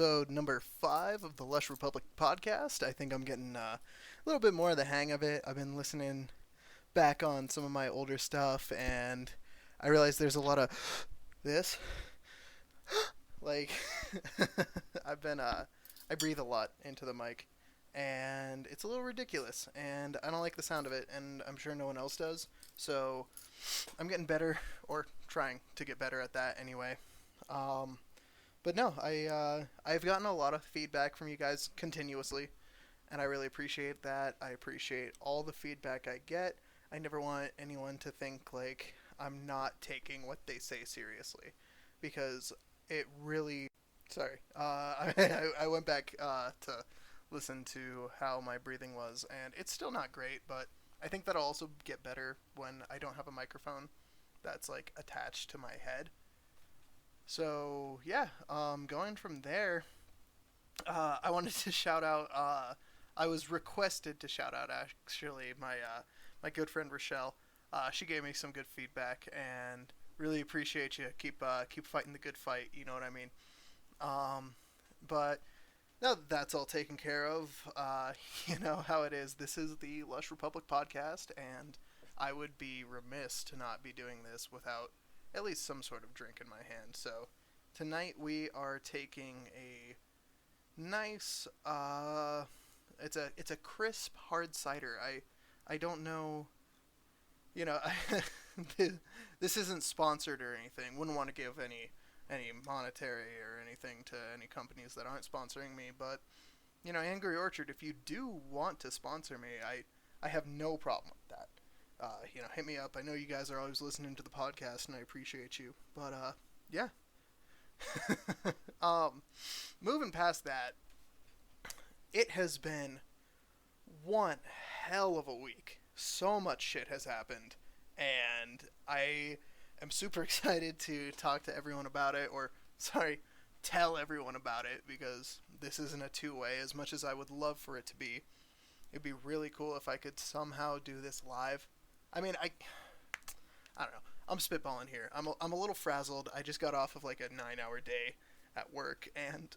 episode number 5 of the Lush Republic podcast. I think I'm getting a little bit more of the hang of it. I've been listening back on some of my older stuff, and I realize there's a lot of this. Like, I breathe a lot into the mic, and it's a little ridiculous, and I don't like the sound of it, and I'm sure no one else does. So, I'm getting better, or trying to get better at that anyway. Um, but no, I've gotten a lot of feedback from you guys continuously, and I really appreciate that. I appreciate all the feedback I get. I never want anyone to think like I'm not taking what they say seriously, because it really. Sorry, I went back to listen to how my breathing was, and it's still not great, but I think that'll also get better when I don't have a microphone that's like attached to my head. So yeah, going from there, I wanted to shout out. I was requested to shout out actually my good friend Rochelle. She gave me some good feedback and really appreciate you. Keep fighting the good fight. You know what I mean. Um, but now that that's all taken care of, you know how it is. This is the Lush Republic podcast, and I would be remiss to not be doing this without at least some sort of drink in my hand. So tonight we are taking a nice, it's a crisp hard cider. I don't know, you know, this isn't sponsored or anything. Wouldn't want to give any monetary or anything to any companies that aren't sponsoring me, but you know, Angry Orchard, if you do want to sponsor me, I have no problem with that. You know, hit me up. I know you guys are always listening to the podcast, and I appreciate you. But yeah. um, moving past that, it has been one hell of a week. So much shit has happened, and I am super excited to talk to everyone about it, or sorry, tell everyone about it, because this isn't a two-way as much as I would love for it to be. It'd be really cool if I could somehow do this live. I mean, I don't know. I'm spitballing here. I'm a little frazzled. I just got off of like a 9-hour day at work, and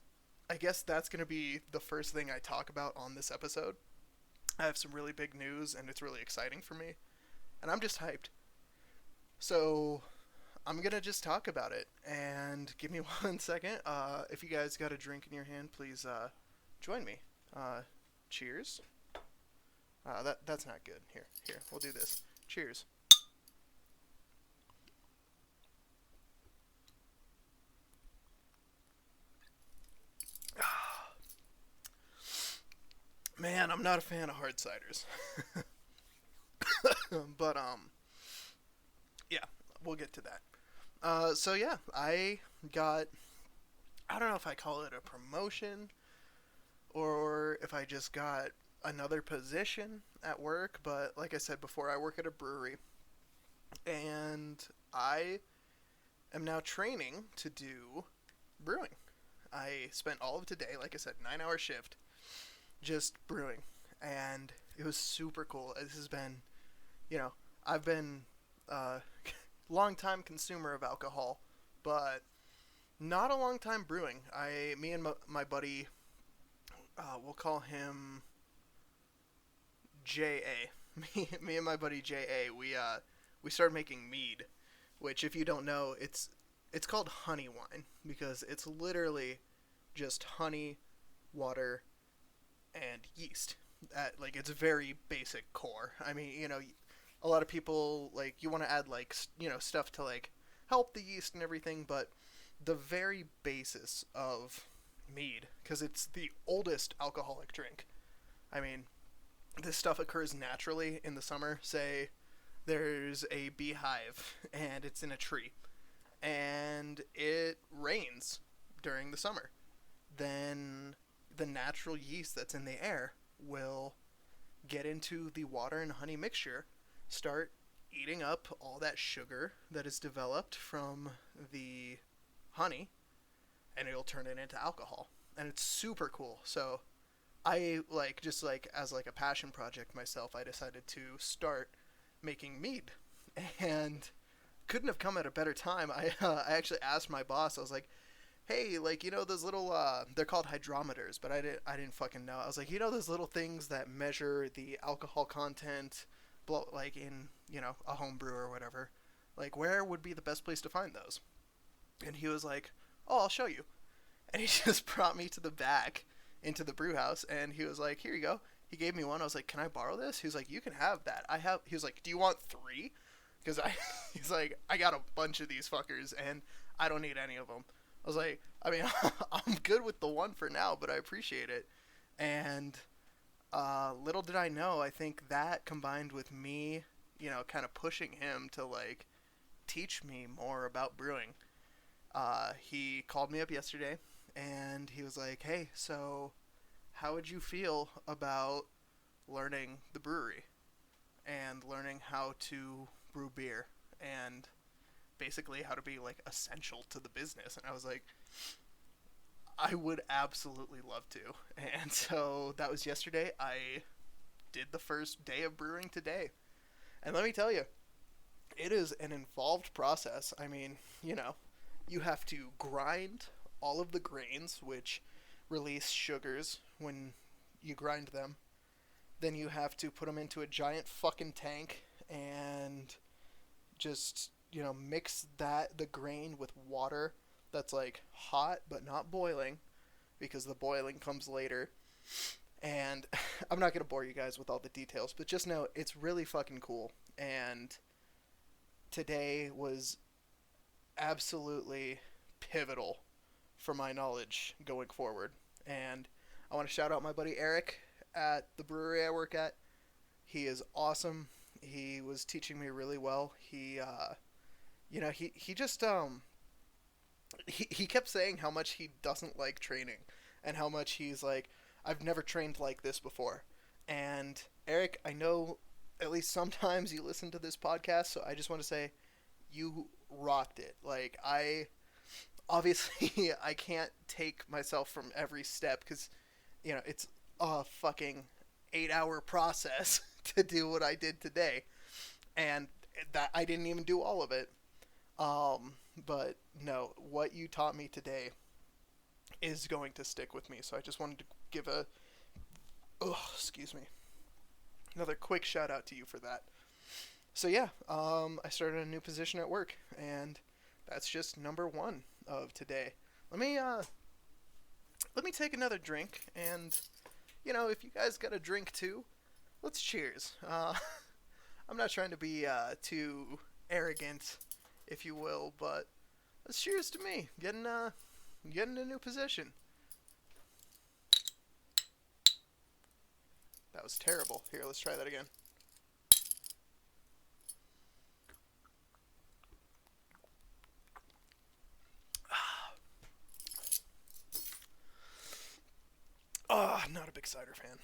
I guess that's going to be the first thing I talk about on this episode. I have some really big news, and it's really exciting for me, and I'm just hyped. So I'm gonna just talk about it, and give me 1 second. If you guys got a drink in your hand, please join me. Cheers. That's not good. Here, we'll do this. Cheers. Man, I'm not a fan of hard ciders, but yeah, we'll get to that. So yeah, I got. I don't know if I call it a promotion or if I just got another position at work, but like I said before, I work at a brewery, and I am now training to do brewing. I spent all of today, like I said, 9-hour shift, just brewing, and it was super cool. This has been, you know, I've been a long time consumer of alcohol, but not a long time brewing. Me and my buddy, we'll call him J.A. Me and my buddy J.A. We started making mead, which if you don't know, it's called honey wine because it's literally just honey, water, and yeast. At like its very basic core. I mean, you know, a lot of people like you want to add like you know stuff to like help the yeast and everything, but the very basis of mead, because it's the oldest alcoholic drink. I mean, this stuff occurs naturally in the summer. Say there's a beehive and it's in a tree, and it rains during the summer. Then the natural yeast that's in the air will get into the water and honey mixture, start eating up all that sugar that is developed from the honey, and it'll turn it into alcohol. And it's super cool. So I like just like as like a passion project myself, I decided to start making mead, and couldn't have come at a better time. I actually asked my boss. I was like, hey, like, those little they're called hydrometers, but I didn't fucking know. I was like, those little things that measure the alcohol content, like in a home brew or whatever. Like, where would be the best place to find those? And he was like, oh, I'll show you. And he just brought me to the back into the brew house, and he was like, here you go. He gave me one. I was like, can I borrow this? He was like, you can have that. He was like, do you want three? Because he's like, I got a bunch of these fuckers, and I don't need any of them. I was like, I mean, I'm good with the one for now, but I appreciate it. And little did I know, I think that combined with me, kind of pushing him to like teach me more about brewing. He called me up yesterday, and he was like, hey, so how would you feel about learning the brewery and learning how to brew beer and basically how to be like essential to the business? And I was like, I would absolutely love to. And so that was yesterday. I did the first day of brewing today. And let me tell you, it is an involved process. I mean, you have to grind all of the grains, which release sugars when you grind them. Then you have to put them into a giant fucking tank and just, mix the grain with water that's like hot but not boiling, because the boiling comes later. And I'm not going to bore you guys with all the details, but just know it's really fucking cool. And today was absolutely pivotal for my knowledge going forward. And I want to shout out my buddy Eric at the brewery I work at. He is awesome. He was teaching me really well. He just he kept saying how much he doesn't like training and how much he's like, I've never trained like this before. And Eric, I know at least sometimes you listen to this podcast, so I just want to say you rocked it. Like, obviously I can't take myself from every step because it's a fucking 8-hour process to do what I did today, and that I didn't even do all of it. But no, what you taught me today is going to stick with me. So I just wanted to give another quick shout out to you for that. So yeah, I started a new position at work, and that's just number one of today. Let me take another drink, and if you guys got a drink too, let's cheers. I'm not trying to be too arrogant, if you will, but let's cheers to me getting a new position. That was terrible. Here, let's try that again. Not a big cider fan.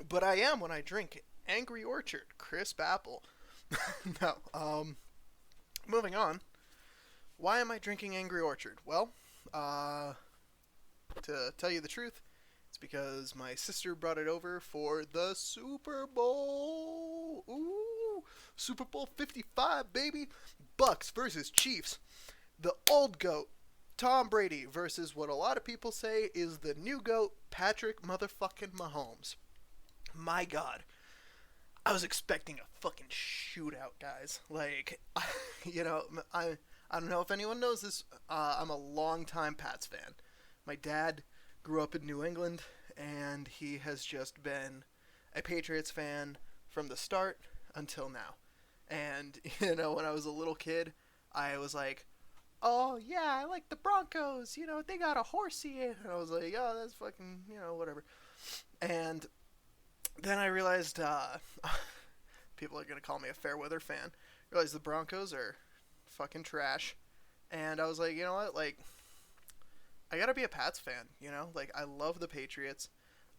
But I am when I drink Angry Orchard Crisp Apple. No, moving on. Why am I drinking Angry Orchard? Well, to tell you the truth, it's because my sister brought it over for the Super Bowl. Ooh, Super Bowl 55, baby. Bucks versus Chiefs. The old GOAT, Tom Brady, versus what a lot of people say is the new GOAT, Patrick motherfucking Mahomes. My God. I was expecting a fucking shootout, guys. Like, I don't know if anyone knows this. I'm a longtime Pats fan. My dad grew up in New England, and he has just been a Patriots fan from the start until now. And, when I was a little kid, I was like, oh, yeah, I like the Broncos. They got a horsey. And I was like, oh, that's fucking, whatever. And then I realized people are going to call me a fair weather fan. I realized the Broncos are fucking trash. And I was like, you know what? Like, I got to be a Pats fan, Like, I love the Patriots.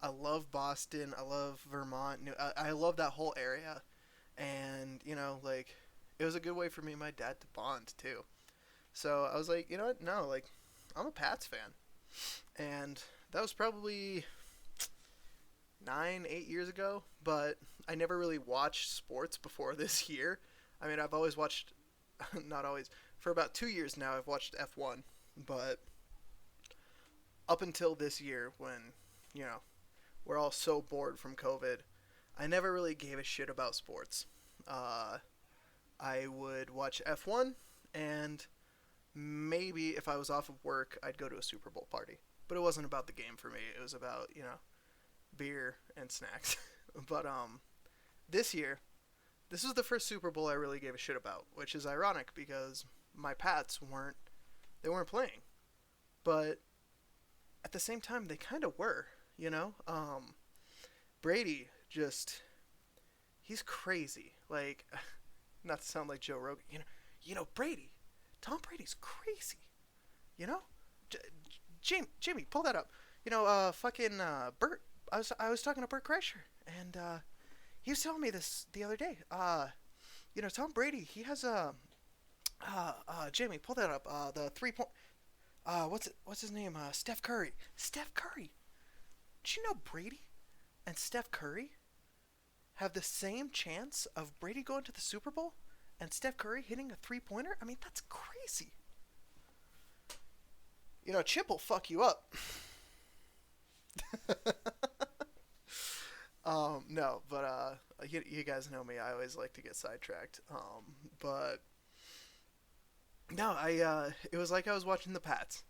I love Boston. I love Vermont. I love that whole area. And, like, it was a good way for me and my dad to bond, too. So I was like, you know what? No, like, I'm a Pats fan. And that was probably 8 years ago, but I never really watched sports before this year. I mean, I've always watched, not always, for about 2 years now I've watched F1, but up until this year when, you know, we're all so bored from COVID, I never really gave a shit about sports. Uh, I would watch F1, and maybe if I was off of work, I'd go to a Super Bowl party. But it wasn't about the game for me. It was about, beer and snacks. But this year, this was the first Super Bowl I really gave a shit about, which is ironic because my Pats weren't playing. But at the same time, they kind of were, you know? Brady just, he's crazy. Like, not to sound like Joe Rogan, Brady, Tom Brady's crazy, you know? Jimmy, pull that up. Bert, I was talking to Bert Kreischer, and, he was telling me this the other day. Tom Brady, he has Jamie, pull that up. The 3 point, what's his name? Steph Curry. Steph Curry. Did you know Brady and Steph Curry have the same chance of Brady going to the Super Bowl and Steph Curry hitting a 3-pointer? I mean, that's crazy. Chip will fuck you up. No, but you guys know me. I always like to get sidetracked. But no, it was like I was watching the Pats.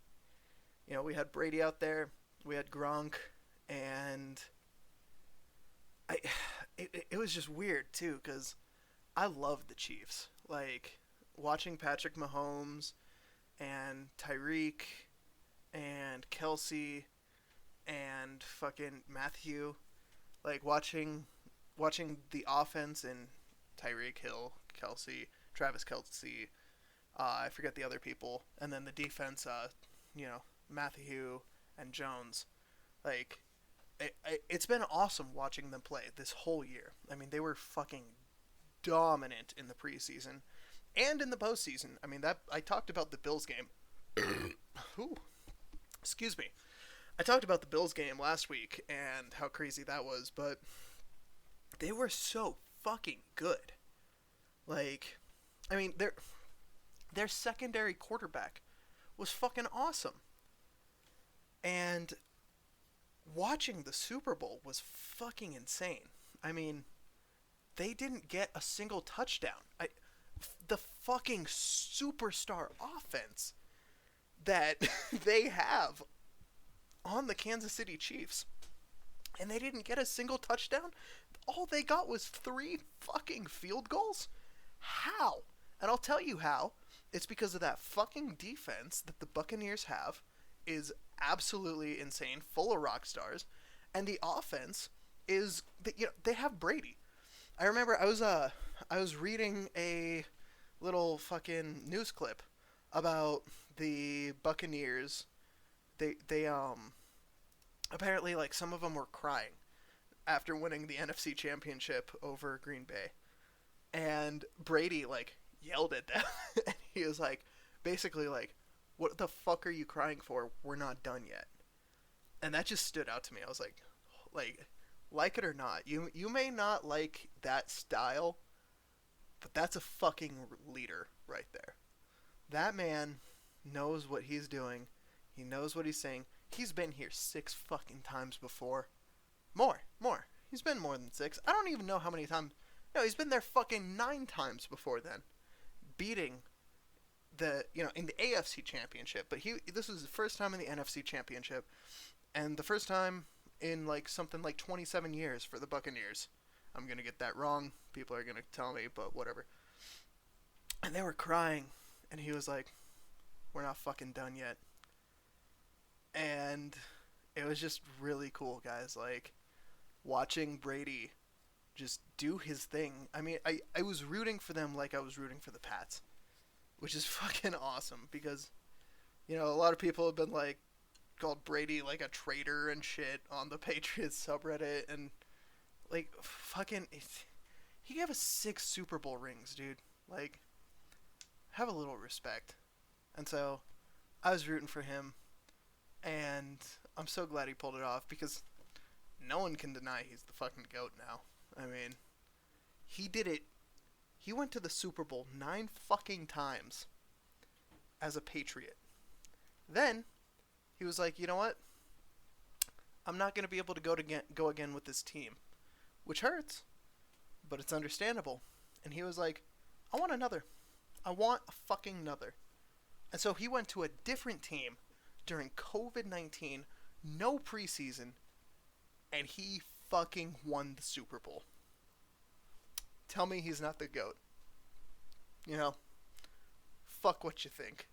We had Brady out there, we had Gronk, and it was just weird too, because I love the Chiefs. Like, watching Patrick Mahomes and Tyreek and Kelsey and fucking Matthew, like watching the offense in Tyreek Hill, Kelsey, Travis Kelsey, I forget the other people, and then the defense, Matthew and Jones. Like, it's been awesome watching them play this whole year. I mean, they were fucking dominant in the preseason and in the postseason. I mean, that I talked about the Bills game. Ooh, excuse me. I talked about the Bills game last week and how crazy that was, but they were so fucking good. Like, I mean, their secondary quarterback was fucking awesome. And watching the Super Bowl was fucking insane. I mean, they didn't get a single touchdown. The fucking superstar offense that they have on the Kansas City Chiefs, and they didn't get a single touchdown. All they got was 3 fucking field goals. How? And I'll tell you how. It's because of that fucking defense that the Buccaneers have is absolutely insane, full of rock stars, and the offense is they have Brady. I remember I was reading a little fucking news clip about the Buccaneers. They apparently, like, some of them were crying after winning the NFC Championship over Green Bay, and Brady, like, yelled at them. And he was like, basically like, what the fuck are you crying for? We're not done yet. And that just stood out to me. I was like it or not, you may not like that style, but that's a fucking leader right there. That man knows what he's doing. He knows what he's saying. He's been here 6 fucking times before. More. He's been more than 6. I don't even know how many times. No, he's been there fucking 9 times before then. Beating in the AFC Championship. But this was the first time in the NFC Championship. And the first time in, like, something like 27 years for the Buccaneers. I'm going to get that wrong. People are going to tell me, but whatever. And they were crying. And he was like, we're not fucking done yet. And it was just really cool, guys. Like, watching Brady just do his thing. I mean, I was rooting for them like I was rooting for the Pats, which is fucking awesome because, a lot of people have been, like, called Brady, like, a traitor and shit on the Patriots subreddit, and, like, fucking, he gave us 6 Super Bowl rings, dude. Like, have a little respect. And so, I was rooting for him, and I'm so glad he pulled it off because no one can deny he's the fucking GOAT now. I mean, he did it. He went to the Super Bowl 9 fucking times as a Patriot. Then, he was like, you know what? I'm not going to be able to go again with this team, which hurts, but it's understandable. And he was like, I want another. I want a fucking another. And so he went to a different team during COVID-19, no preseason, and he fucking won the Super Bowl. Tell me he's not the GOAT. You know, fuck what you think.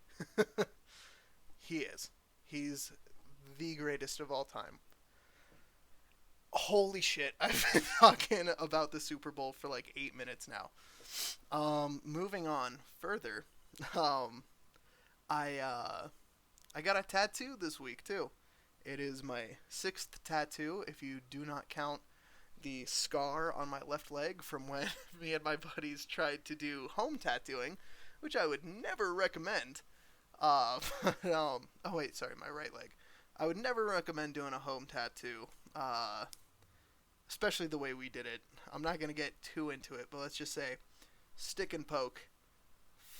He is. He's the greatest of all time. Holy shit, I've been talking about the Super Bowl for like 8 minutes now. Moving on further, I got a tattoo this week too. It is my 6th tattoo, if you do not count the scar on my left leg from when me and my buddies tried to do home tattooing, which I would never recommend. Oh wait, sorry, my right leg. I would never recommend doing a home tattoo, especially the way we did it. I'm not going to get too into it, but let's just say stick and poke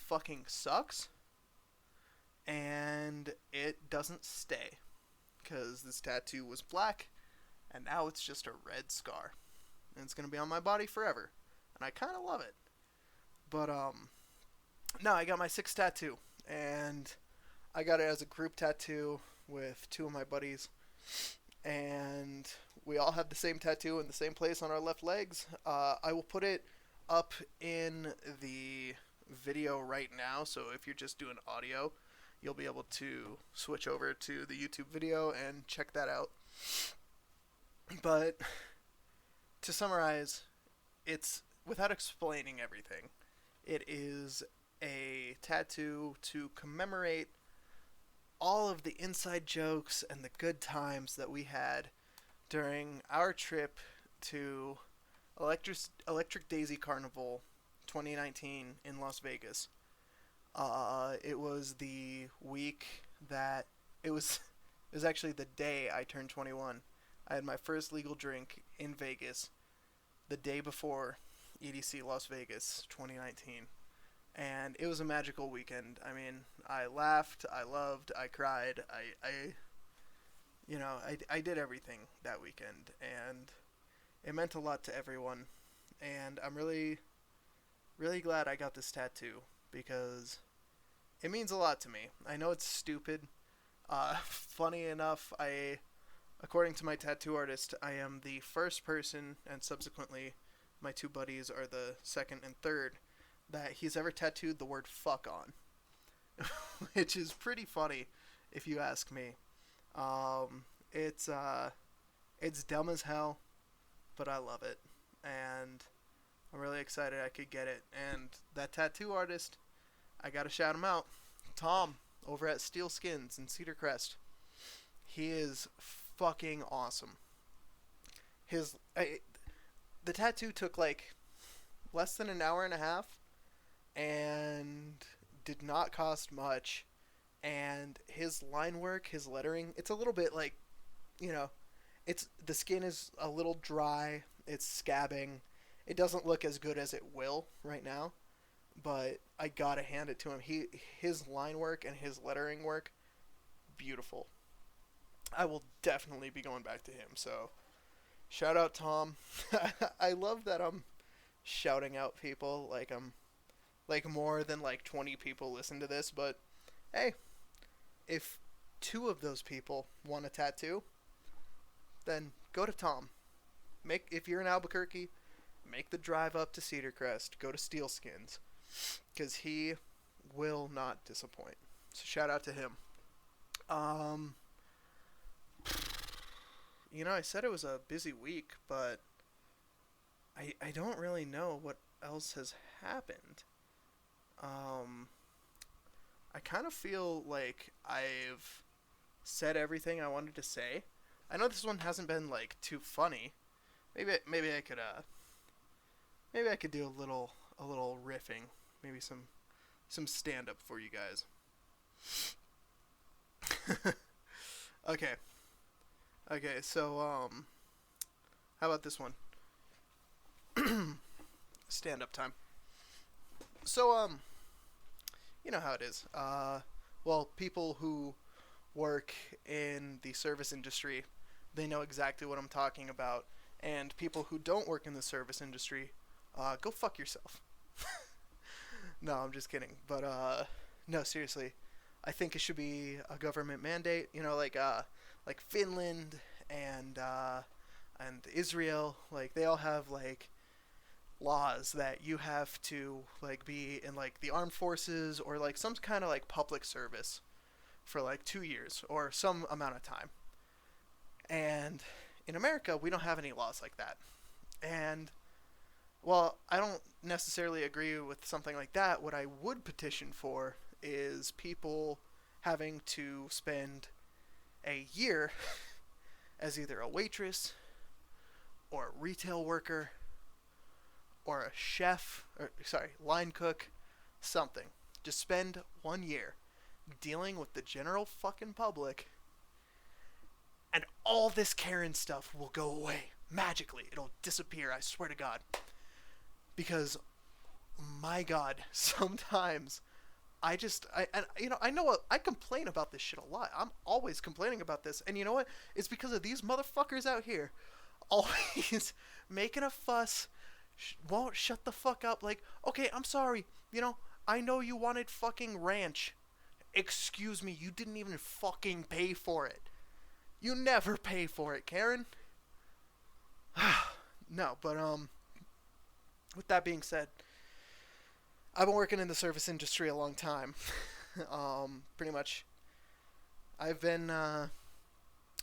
fucking sucks, and it doesn't stay, because this tattoo was black, and now it's just a red scar, and it's going to be on my body forever, and I kind of love it. But, no, I got my 6th tattoo, and I got it as a group tattoo with 2 of my buddies, and we all have the same tattoo in the same place on our left legs. I will put it up in the video right now, so if you're just doing audio, you'll be able to switch over to the YouTube video and check that out. But to summarize, it's, without explaining everything, it is a tattoo to commemorate all of the inside jokes and the good times that we had during our trip to Electric Daisy Carnival 2019 in Las Vegas. It was the week that it was actually the day I turned 21. I had my first legal drink in Vegas the day before EDC Las Vegas 2019. And it was a magical weekend. I mean, I laughed, I loved, I cried, I did everything that weekend, and it meant a lot to everyone. And I'm really, really glad I got this tattoo, because it means a lot to me. I know it's stupid. Funny enough, according to my tattoo artist, I am the first person, and subsequently my 2 buddies are the second and third, that he's ever tattooed the word fuck on. Which is pretty funny, if you ask me. It's dumb as hell, but I love it. And I'm really excited I could get it. And that tattoo artist, I gotta shout him out. Tom, over at Steel Skins in Cedar Crest. He is fucking awesome. The tattoo took like less than an hour and a half, and did not cost much, and his line work, his lettering, it's a little bit like, the skin is a little dry, it's scabbing, it doesn't look as good as it will right now, but I gotta hand it to him. His line work and his lettering work, beautiful. I will definitely be going back to him, so shout out Tom. I love that I'm shouting out people like I'm like more than like 20 people listen to this, but hey, if 2 of those people want a tattoo, then go to Tom. If you're in Albuquerque, make the drive up to Cedar Crest, go to Steel Skins, because he will not disappoint. So shout out to him. I said it was a busy week, but I don't really know what else has happened. I kind of feel like I've said everything I wanted to say. I know this one hasn't been like too funny. Maybe I could do a little riffing, maybe some stand up for you guys. Okay, so how about this one? Stand up time. So you know how it is. Well, people who work in the service industry they know exactly what I'm talking about. And people who don't work in the service industry, go fuck yourself. No, I'm just kidding. But no, seriously, I think it should be a government mandate. You know, like Finland and Israel, like they all have like laws that you have to like be in like the armed forces or like some kind of like public service for like 2 years or some amount of time. And in America, we don't have any laws like that. And well, I don't necessarily agree with something like that. What I would petition for is people having to spend a year as either a waitress or a retail worker or a chef, or sorry, line cook, something. Just spend 1 year dealing with the general fucking public, and all this Karen stuff will go away magically. It'll disappear, I swear to God. Because, my God, sometimes I know what, I complain about this shit a lot. I'm always complaining about this. And you know what? It's because of these motherfuckers out here always making a fuss, won't shut the fuck up. Like, okay, I'm sorry. I know you wanted fucking ranch. Excuse me, you didn't even fucking pay for it. You never pay for it, Karen. No, but, with that being said, I've been working in the service industry a long time. Pretty much. I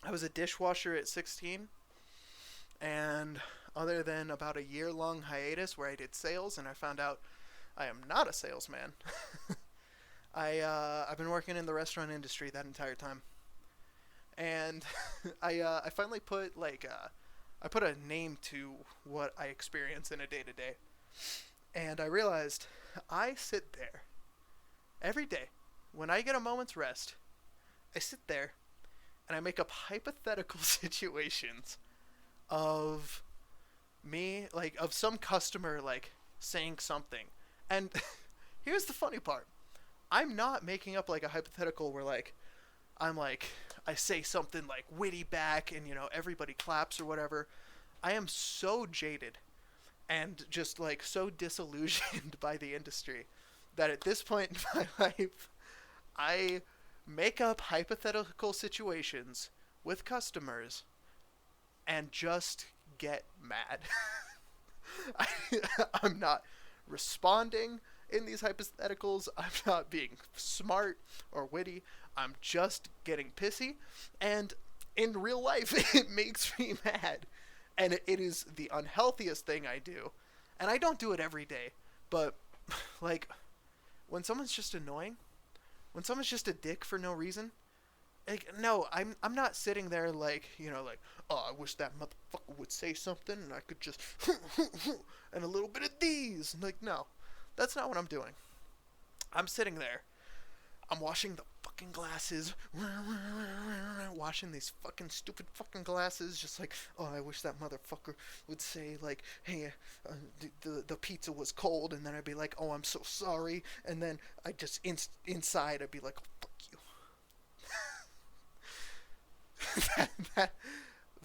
was a dishwasher at 16, and other than about a year-long hiatus where I did sales and I found out I am not a salesman, I've been working in the restaurant industry that entire time. And I finally put I put a name to what I experience in a day-to-day. And I realized I sit there every day when I get a moment's rest. I sit there and I make up hypothetical situations of me, like, of some customer, like, saying something. And here's the funny part. I'm not making up, like, a hypothetical where, like, I say something, like, witty back and, everybody claps or whatever. I am so jaded and just, like, so disillusioned by the industry that at this point in my life, I make up hypothetical situations with customers and just get mad. I'm not responding in these hypotheticals. I'm not being smart or witty. I'm just getting pissy. And in real life, it makes me mad. And it is the unhealthiest thing I do. And I don't do it every day. But, like, when someone's just annoying, when someone's just a dick for no reason, like, no, I'm not sitting there like, oh, I wish that motherfucker would say something and I could just and a little bit of these. Like, no, that's not what I'm doing. I'm sitting there. I'm washing the fucking glasses, washing these fucking stupid fucking glasses, just like, oh, I wish that motherfucker would say, like, hey, the pizza was cold, and then I'd be like, oh, I'm so sorry, and then I just, inside, I'd be like, oh, fuck you.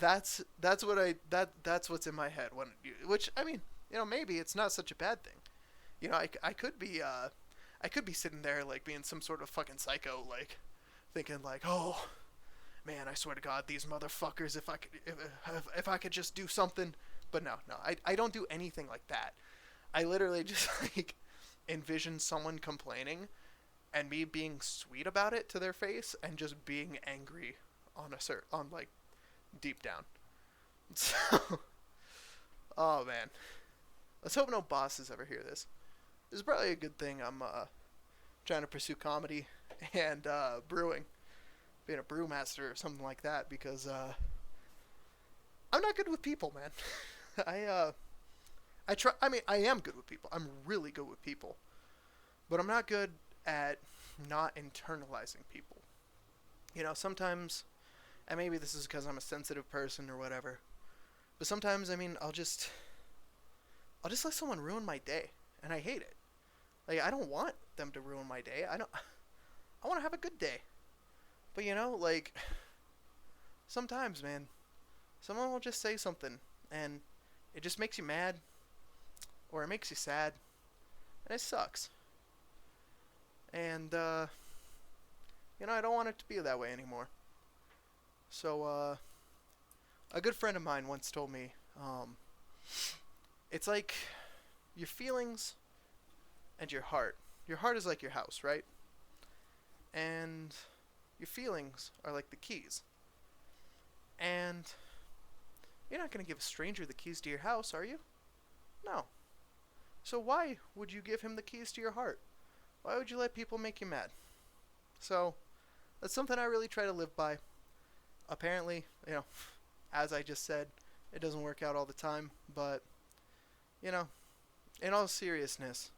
That's what's in my head, which, I mean, maybe it's not such a bad thing. I could be sitting there, like, being some sort of fucking psycho, like, thinking, like, oh, man, I swear to God, these motherfuckers, if I could just do something. But no, I don't do anything like that. I literally just, like, envision someone complaining and me being sweet about it to their face and just being angry on like, deep down. So, oh, man. Let's hope no bosses ever hear this. This is probably a good thing I'm trying to pursue comedy and brewing, being a brewmaster or something like that, because I'm not good with people, man. I try. I mean, I am good with people. I'm really good with people, but I'm not good at not internalizing people. Sometimes, and maybe this is because I'm a sensitive person or whatever, but sometimes, I mean, I'll just let someone ruin my day, and I hate it. Like, I don't want them to ruin my day. I want to have a good day. But, like, sometimes, man, someone will just say something, and it just makes you mad, or it makes you sad, and it sucks. And, I don't want it to be that way anymore. So, a good friend of mine once told me, it's like your feelings and your heart. Your heart is like your house, right? And your feelings are like the keys. And you're not going to give a stranger the keys to your house, are you? No. So why would you give him the keys to your heart? Why would you let people make you mad? So, that's something I really try to live by. Apparently, as I just said, it doesn't work out all the time, but, in all seriousness,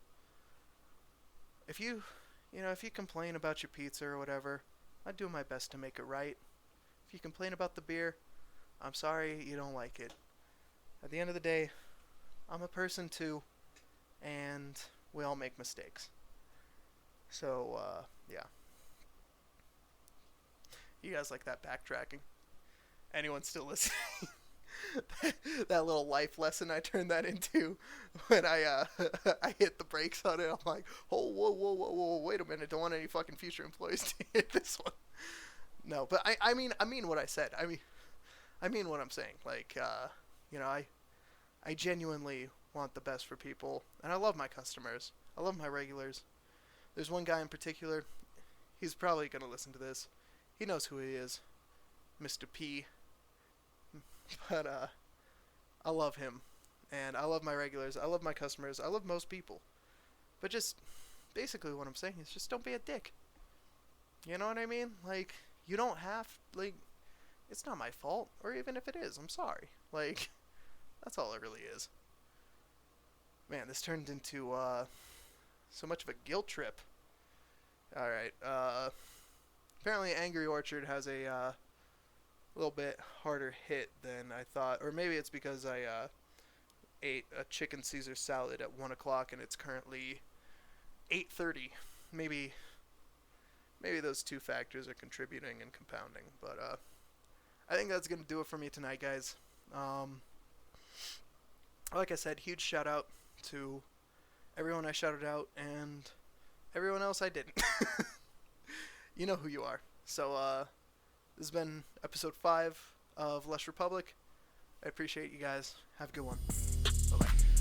if you complain about your pizza or whatever, I do my best to make it right. If you complain about the beer, I'm sorry you don't like it. At the end of the day, I'm a person too, and we all make mistakes. So, yeah. You guys like that backtracking? Anyone still listening? That little life lesson I turned that into when I hit the brakes on it. I'm like, oh, whoa, wait a minute! Don't want any fucking future employees to hit this one. No, but I mean what I said. I mean what I'm saying. Like, I genuinely want the best for people, and I love my customers. I love my regulars. There's one guy in particular. He's probably gonna listen to this. He knows who he is, Mr. P. But I love him, and I love my regulars. I love my customers. I love most people. But just basically what I'm saying is just don't be a dick. You know what I mean? Like, you don't have, like, it's not my fault. Or even if it is, I'm sorry. Like, that's all it really is. Man, this turned into so much of a guilt trip. Alright, apparently Angry Orchard has a little bit harder hit than I thought. Or maybe it's because I ate a chicken Caesar salad at 1 o'clock and it's currently 8:30. Maybe those two factors are contributing and compounding. But I think that's going to do it for me tonight, guys. Like I said, huge shout out to everyone I shouted out and everyone else I didn't. You know who you are. So, this has been episode 5 of Lush Republic. I appreciate you guys. Have a good one. Bye-bye.